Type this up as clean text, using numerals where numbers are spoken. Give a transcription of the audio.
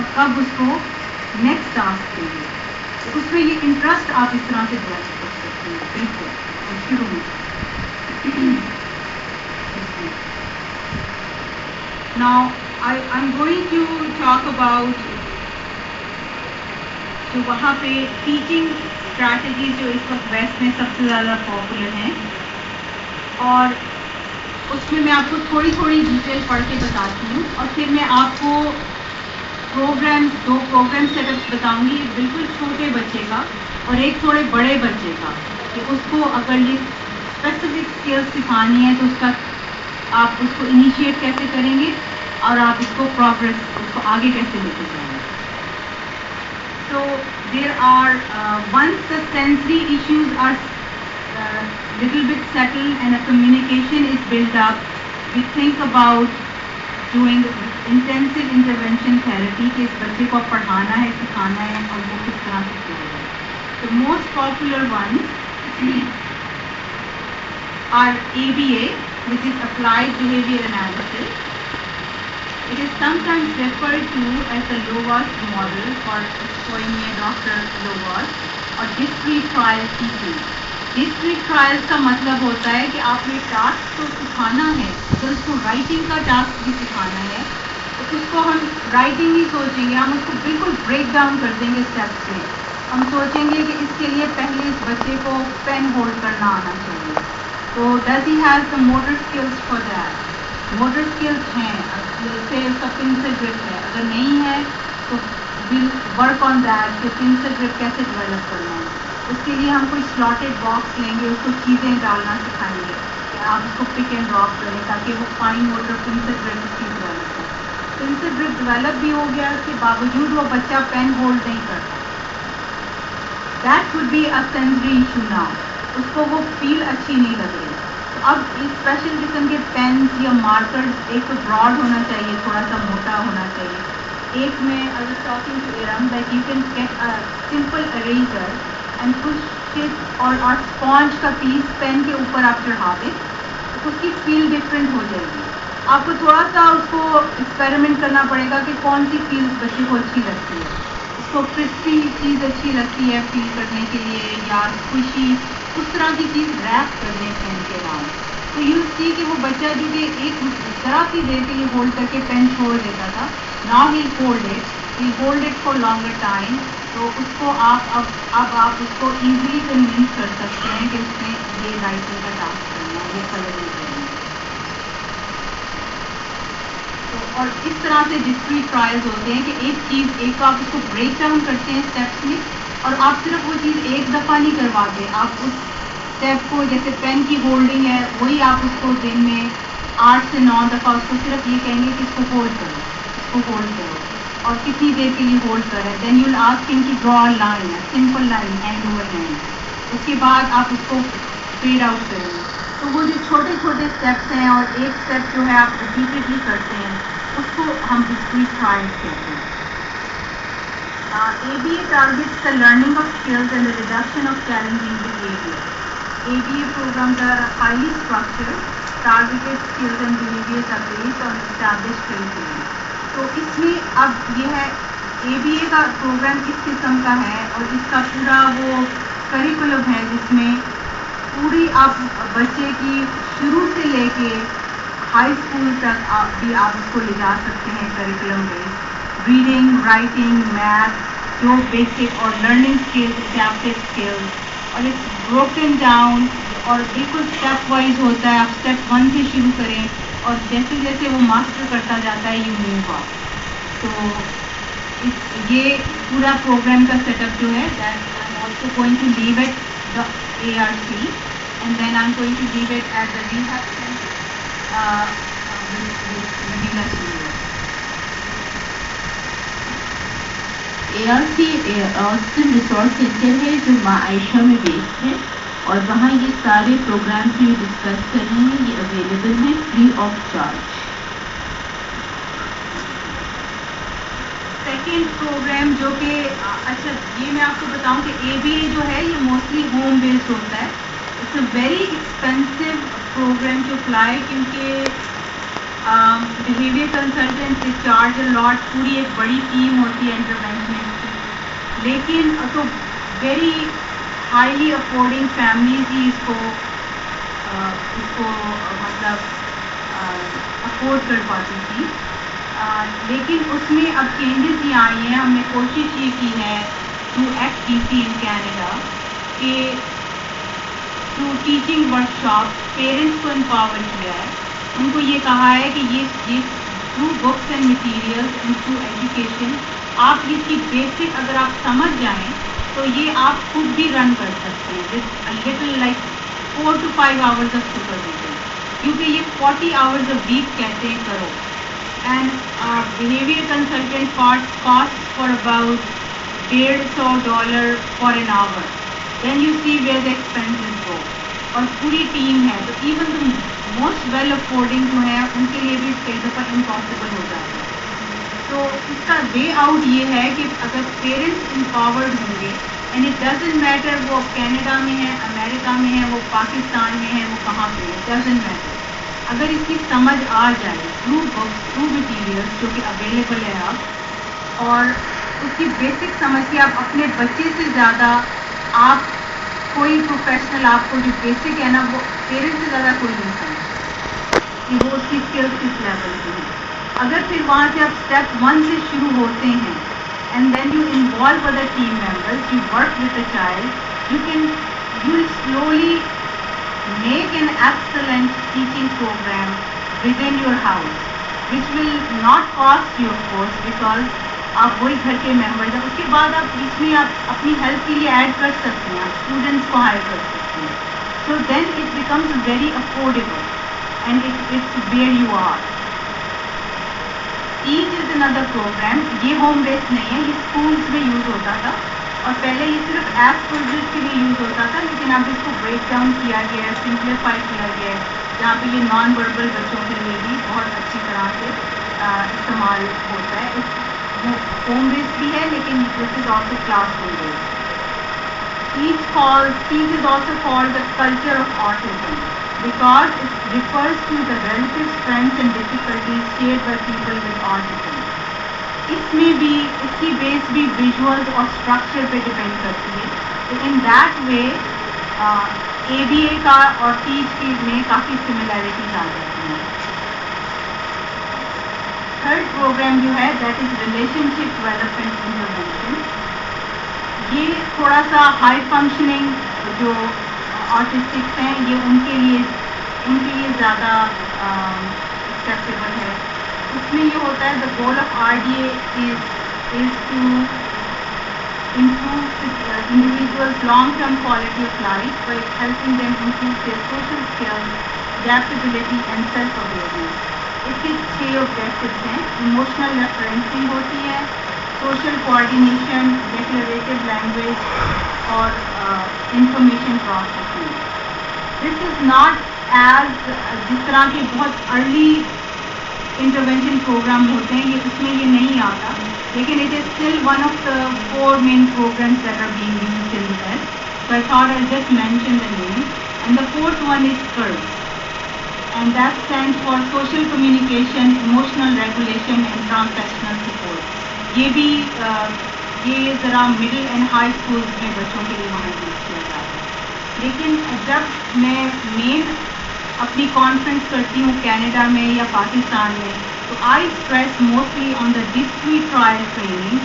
اور کب اس کو نیکسٹ ٹاسک دیں گے. اس میں یہ انٹرسٹ آپ اس طرح سے ڈیولپ کر سکتے ہیں. بالکل شروع میں. Now I'm going to talk about جو وہاں پہ ٹیچنگ اسٹریٹجیز جو اس وقت ویسٹ میں سب سے زیادہ پاپولر ہیں, اور اس میں آپ کو تھوڑی تھوڑی ڈیٹیل پڑھ کے بتاتی ہوں, اور پھر میں آپ کو دو پروگرام سیٹ اپس بتاؤں گی, بالکل چھوٹے بچے کا اور ایک تھوڑے بڑے بچے کا, کہ اس کو اگر یہ اسپیسیفک اسکلس سکھانی ہے تو اس کا آپ اس کو انیشیٹ کیسے کریں گے اور آپ اس کو پروگریس اس کو آگے کیسے لے کے جائیں گے. So there are once the sensory issues are little bit settled and a communication is built up, we think about doing intensive intervention therapy کہ اس بچے کو پڑھانا ہے, سکھانا ہے, اور وہ کس طرح سے کیا ہے. The most popular ones are ABA, which is Applied Behavior Analysis. It is sometimes referred to as the Lowas model, or showing me Dr. Lowas, or discrete trial teaching. Discrete trials کا مطلب ہوتا ہے کہ آپ نے task کو سکھانا ہے, اگر اس کو رائٹنگ کا ٹاسک بھی سکھانا ہے تو اس کو ہم رائٹنگ ہی سوچیں گے, ہم اس کو بالکل بریک ڈاؤن کر دیں گے اسٹیپس میں. ہم سوچیں گے کہ اس کے لیے پہلے اس بچے کو پین ہولڈ کرنا آنا چاہیے. تو does he has the motor skills for that. Motor skills ہیں, جیسے اس کا پنسل گرپ ہے, اگر نہیں ہے تو ویل ورک آن دیٹ کہ پنسل گرپ کیسے ڈیولپ کرنا ہے. اس کے لیے ہم کوئی سلاٹڈ باکس لیں گے, اس کو چیزیں ڈالنا سکھائیں گے کہ آپ اس کو پک اینڈ ڈراپ کریں تاکہ وہ فائن موٹر پنسل گرپ اس کی ڈیولپ ہو. پنسل گرپ ڈیولپ بھی ہو گیا, اس کے باوجود وہ بچہ پین ہولڈ نہیں کرتا. That would be a sensory issue now. اس کو وہ فیل اچھی نہیں لگ رہی. اب اسپیشل قسم کے پینس یا مارکرز, ایک تو براڈ ہونا چاہیے, تھوڑا سا موٹا ہونا چاہیے. ایک میں I was talking to Iram that you can get a simple eraser and push it اور اسپونج کا پیس پین کے اوپر آپ چڑھا دیں, اس کی فیل ڈفرینٹ ہو جائے گی. آپ کو تھوڑا سا اس کو ایکسپیریمنٹ کرنا پڑے گا کہ کون سی فیل بچے کو اچھی لگتی ہے. اس کو کرسپی چیز اچھی لگتی ہے فیل کرنے کے لیے, یا خوشی, اس طرح کی چیز ریپ کرنے پین کے نام. تو یو سی کہ وہ بچہ جو کہ ایک طرح کی دیر کے لیے ہولڈ کر کے پین چھوڑ دیتا تھا, نا ہی hold it for longer time. تو اس کو آپ اب آپ اس کو ایزیلی کنوینس کر سکتے ہیں کہ اس نے یہ رائٹنگ کا ٹاسک کرنا ہے, یہ کلرنگ کرنا ہے. اور اس طرح سے ڈسکریٹ ٹرائلز ہوتے ہیں کہ ایک چیز ایک آپ اس کو بریک ڈاؤن کرتے ہیں اسٹیپس میں, اور آپ صرف وہ چیز ایک دفعہ نہیں کرواتے. آپ اس اسٹیپ کو, جیسے پین کی ہولڈنگ ہے, وہی آپ اس کو دن میں 8 سے 9 دفعہ اس کو صرف یہ کہیں گے کہ اس کو ہولڈ کرو, اس کو ہولڈ کرو, اور کتنی دیر کے لیے ہولڈ کریں. Then you will ask him to draw line, simple line, hand over hand. اس کے بعد آپ اس کو فیڈ آؤٹ کریں گے. تو وہ جو چھوٹے چھوٹے اسٹیپس ہیں, اور ایک اسٹیپ جو ہے آپ ریپیٹڈلی کرتے ہیں, اس کو ہم ڈسکریٹ ٹرائلز کہتے ہیں. ABA targets the learning of skills and the reduction of challenging behavior. ABA programs are highly structured, targeted skills and behaviors are based on established curriculum. تو اس میں اب یہ ہے ABA کا پروگرام کس قسم کا ہے, اور اس کا پورا وہ کریکولم ہے جس میں پوری آپ بچے کی شروع سے لے کے ہائی اسکول تک بھی آپ اس کو لے جا سکتے ہیں کریکولم بیس. ریڈنگ, رائٹنگ, میتھ, جو بیسک اور لرننگ اسکلز, اڈیپٹیو اسکلز, اور ایک بروکن ڈاؤن اور بالکل اسٹیپ وائز ہوتا ہے. آپ اسٹیپ 1 سے شروع کریں, اور جیسے جیسے وہ ماسٹر کرتا جاتا ہے یو موو اپ. تو یہ پورا پروگرام کا سیٹ اپ جو ہے, that I am also going to leave it the ARC, and then I am going to leave it as a rehab centre. ARC Austin resource centre ہے جو ماں عائشہ میں بیسڈ ہے, اور وہاں یہ سارے پروگرامس جو ڈسکس کر رہے ہیں یہ اویلیبل ہیں free of charge. Second programme جو کہ اچھا یہ میں آپ کو بتاؤں کہ ABA جو ہے یہ موسٹلی ہوم بیسڈ ہوتا ہے. It's a very expensive programme to apply, کیونکہ بیہیویئر کنسلٹنٹ سے چارج لاٹ پوری ایک بڑی ٹیم ہوتی ہے انٹرونشنسٹ کی، لیکن تو ویری ہائیلی افورڈنگ فیملیز ہی اس کو مطلب افورڈ کر پاتی تھی. لیکن اس میں اب چینجز یہ آئی ہیں. ہم نے کوشش یہ کی ہے to X D C in Canada کہ through teaching workshop parents کو امپاور کیا ہے. ان کو یہ کہا ہے کہ یہ through books and materials and through education آپ اس کی بیسک اگر آپ سمجھ جائیں تو یہ آپ خود بھی رن کر سکتے ہیں with little like 4 to 5 hours of supervision, کیونکہ یہ 40 hours a week کہتے ہیں کرو. And behaviour consultant cost for about $150 for an hour. Then you see where the expenses go. اور پوری ٹیم ہے تو ایون دا موسٹ ویل افورڈنگ جو ہے ان کے لیے بھی کئی دفعہ امپاسبل ہو جاتا ہے. تو اس کا وے آؤٹ یہ ہے کہ اگر پیرنٹس امپاورڈ ہوں گے اینڈ اٹ ڈزنٹ میٹر وہ کینیڈا میں ہے، امریکہ میں ہے، وہ پاکستان میں ہے، وہ کہاں پہ ہے، ڈزنٹ میٹر. اگر اس کی سمجھ آ جائے تھرو بکس تھرو مٹیریلس جو کہ اویلیبل ہے اب، اور اس کی بیسک سمجھ کے آپ اپنے بچے سے زیادہ آپ کوئی پروفیشنل آپ کو جو بیسک ہے نا وہ پیرنٹس سے زیادہ کوئی نہیں سمجھتا کہ وہ اس کی اسکلس کس لیول کی ہیں. اگر پھر وہاں سے آپ اسٹیپ 1 سے شروع ہوتے ہیں and then you involve other team members, you work with a child, you will slowly make an excellent teaching program within your house, which will not cost you of course because آپ وہی گھر کے members ہیں. اس کے بعد آپ اس میں آپ اپنی ہیلپ کے لیے ایڈ کر سکتے ہیں، آپ اسٹوڈنٹس کو ہائر کر سکتے ہیں. So then it becomes very affordable and it's where you are. ایچ از اندر پروگرام، یہ ہوم بیس نہیں ہے، یہ اسکولس میں یوز ہوتا تھا اور پہلے یہ صرف ایپ پروجیکٹ کے لیے یوز ہوتا تھا، لیکن اب اس کو بریک ڈاؤن کیا گیا ہے، سمپلیفائی کیا گیا ہے، جہاں پہ یہ نان وربل بچوں کے لیے بھی بہت اچھی طرح سے استعمال ہوتا ہے. ہوم بیس بھی ہے لیکن this is also classroom base. Teach is also called the culture of autism because it refers to the relative strengths and difficulties shared by people with autism. اس میں بھی اس کی بیس بھی ویژولز اور اسٹرکچر پہ depend کرتی ہے. تو in that way ABA کا اور ٹیچ کے میں کافی سملیرٹیز آ جاتی ہیں. تھرڈ پروگرام جو ہے that is relation ship development intervention. یہ تھوڑا سا ہائی فنکشننگ جو آٹسٹکس ہیں یہ ان کے لیے زیادہ ایکسیپٹیبل ہے. اس میں یہ ہوتا ہے the goal of RDA is to improve individuals' long-term quality of life by helping them improve their social skills, adaptability and self-awareness. اس کے 6 objectives ہیں. Emotional referencing ہوتی ہے، social coordination, declarative language اور information processing. This is not as جس طرح کے بہت early intervention programme ہوتے ہیں اس میں یہ نہیں آتا، لیکن it is still one of the 4 main programs that are being used in the West. So I thought I'll just mention the name. And the 4th one is CURS, and that stands for Social Communication, Emotional Regulation and Transactional Support. یہ بھی یہ ذرا middle and high schools میں بچوں کے لیے وہاں use کیا جاتا ہے. لیکن جب میں مین اپنی کانفرنس کرتی ہوں کینیڈا میں یا پاکستان میں تو I stress mostly on the industrial training